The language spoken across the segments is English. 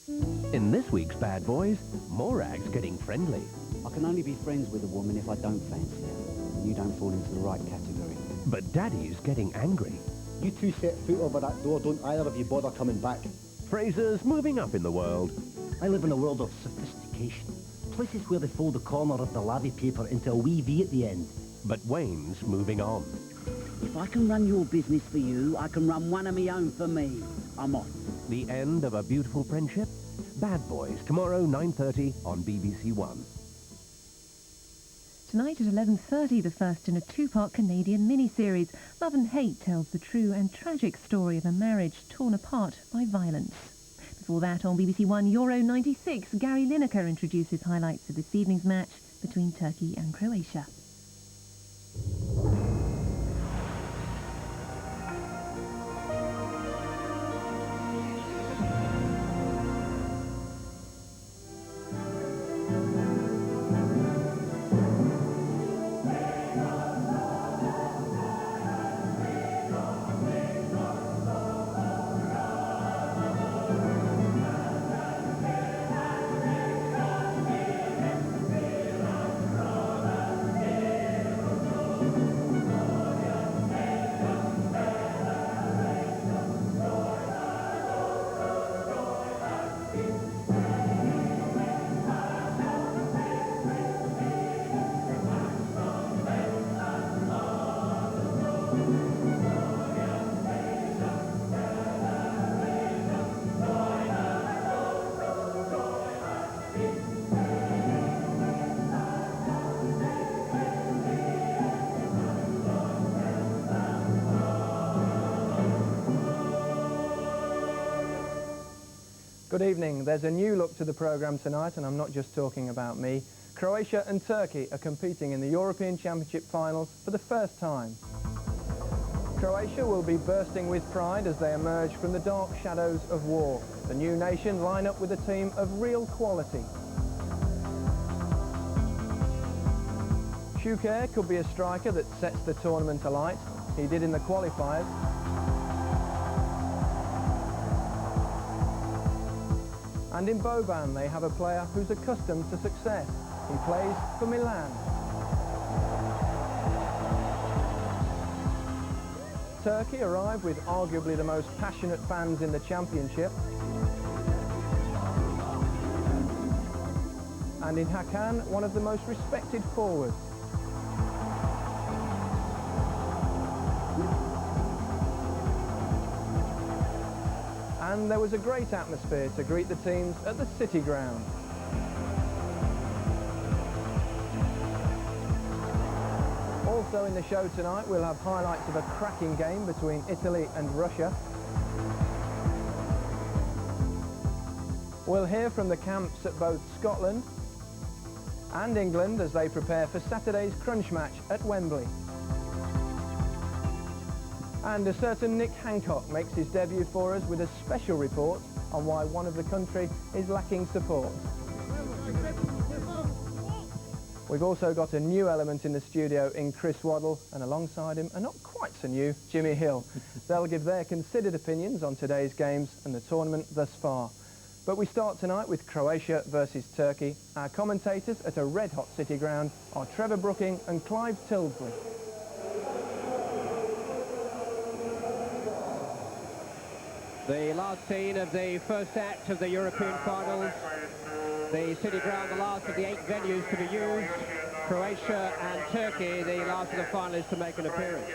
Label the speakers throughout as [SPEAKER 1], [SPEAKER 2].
[SPEAKER 1] In this week's Bad Boys, Morag's getting friendly.
[SPEAKER 2] I can only be friends with a woman if I don't fancy her. You don't fall into the right category.
[SPEAKER 1] But Daddy's getting angry.
[SPEAKER 3] You two set foot over that door, don't either of you bother coming back.
[SPEAKER 1] Fraser's moving up in the world.
[SPEAKER 4] I live in a world of sophistication. Places where they fold the corner of the lavy paper into a wee V at the end.
[SPEAKER 1] But Wayne's moving on.
[SPEAKER 5] If I can run your business for you, I can run one of my own for me. I'm off.
[SPEAKER 1] The end of a beautiful friendship? Bad Boys, tomorrow 9:30 on BBC One.
[SPEAKER 6] Tonight at 11:30, the first in a two-part Canadian miniseries. Love and Hate tells the true and tragic story of a marriage torn apart by violence. Before that, on BBC One Euro 96, Gary Lineker introduces highlights of this evening's match between Turkey and Croatia.
[SPEAKER 7] Good evening. There's a new look to the programme tonight, and I'm not just talking about me. Croatia and Turkey are competing in the European Championship finals for the first time. Croatia will be bursting with pride as they emerge from the dark shadows of war. The new nation line up with a team of real quality. Lineker could be a striker that sets the tournament alight. He did in the qualifiers. And in Boban, they have a player who's accustomed to success. He plays for Milan. Turkey arrive with arguably the most passionate fans in the championship. And in Hakan, one of the most respected forwards. And there was a great atmosphere to greet the teams at the City Ground. Also in the show tonight, we'll have highlights of a cracking game between Italy and Russia. We'll hear from the camps at both Scotland and England as they prepare for Saturday's crunch match at Wembley. And a certain Nick Hancock makes his debut for us with a special report on why one of the country is lacking support. We've also got a new element in the studio in Chris Waddle, and alongside him, a not quite so new Jimmy Hill. They'll give their considered opinions on today's games and the tournament thus far. But we start tonight with Croatia versus Turkey. Our commentators at a red-hot City Ground are Trevor Brooking and Clive Tildesley.
[SPEAKER 8] The last scene of the first act of the European finals. The City Ground, the last of the 8 venues to be used. Croatia and Turkey, the last of the finalists to make an appearance.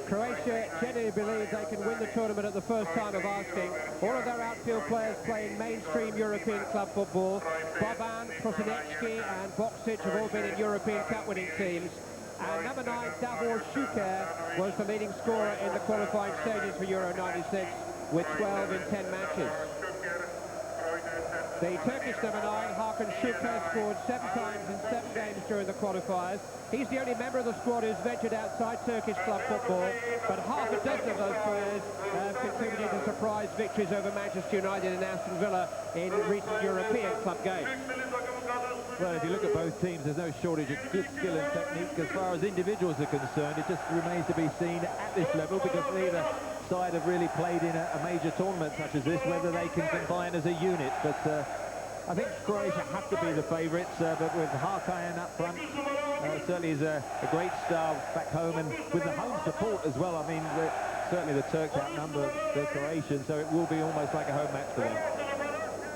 [SPEAKER 8] Croatia genuinely believe they can win the tournament at the first time of asking. All of their outfield players playing mainstream European club football. Boban, Prosinecki and Boksic have all been in European Cup winning teams. And number 9, Davor Šuker, was the leading scorer in the qualifying stages for Euro 96 with 12 in 10 matches. The Turkish number 9, Hakan Şükür, scored 7 times in 7 games during the qualifiers. He's the only member of the squad who's ventured outside Turkish club football, but half a dozen of those players have contributed to surprise victories over Manchester United and Aston Villa in recent European club games.
[SPEAKER 9] Well, if you look at both teams, there's no shortage of good skill and technique. As far as individuals are concerned, it just remains to be seen at this level, because neither side have really played in a major tournament such as this, whether they can combine as a unit. But I think Croatia have to be the favourites, but with Hakan up front, certainly is a great star back home, and with the home support as well. I mean, certainly the Turks outnumber the Croatians, so it will be almost like a home match for them.